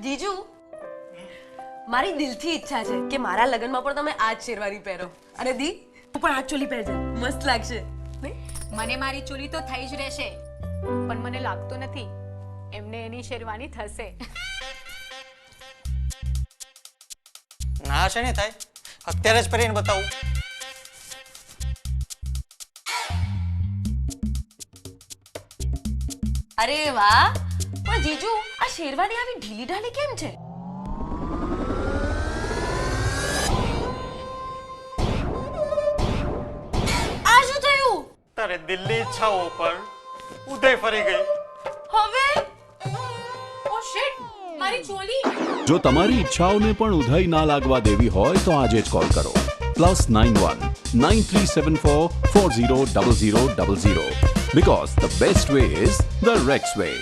જીજુ, મારી દિલથી ઈચ્છા છે કે મારા લગ્નમાં પણ તમે આ જ શેરવાની પહેરો. અને દી, તું પણ આ જ ચોલી પહેરજે, મસ્ત લાગશે. મને મારી ચોલી તો થઈ જ રહેશે, પણ મને લાગતું નથી એમને એની શેરવાની થશે. ના છે ને થાય, અત્યારે જ પહેરીને બતાવું. અરે વાહ, પણ જીજુ આ શેરવાની આવી ઢીલી ઢાલી કેમ છે? આ શું થયું? તારે દિલની ઈચ્છાઓ પર ઉદય ફરી ગઈ. હવે ઓ શિટ, મારી ચોલી. જો તમારી ઈચ્છાઓને પણ ઉધઈ ના લાગવા દેવી હોય તો આજે જ કોલ કરો +91 9374 400000 because the best way is the Rex way.